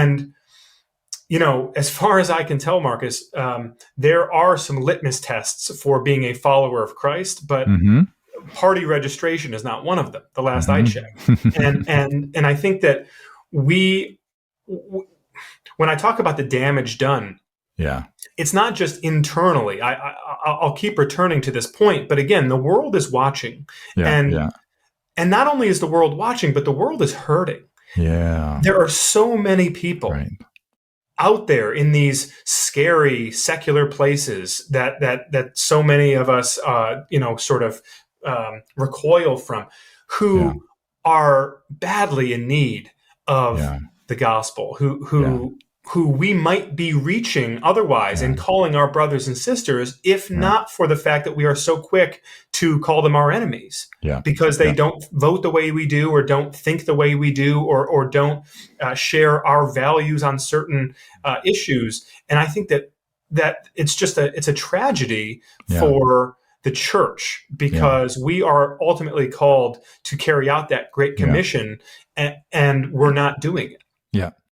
And, as far as I can tell, Marcus, there are some litmus tests for being a follower of Christ, but party registration is not one of them, the last I checked. And I think that when I talk about the damage done, it's not just internally. I'll keep returning to this point, but again, the world is watching. And not only is the world watching, but the world is hurting. There are so many people out there in these scary secular places that so many of us, sort of recoil from, who are badly in need of the gospel, who we might be reaching otherwise and calling our brothers and sisters, if not for the fact that we are so quick to call them our enemies, because they don't vote the way we do, or don't think the way we do, or don't share our values on certain issues. And I think that it's a tragedy for the church, because we are ultimately called to carry out that Great Commission, and we're not doing it. Yeah.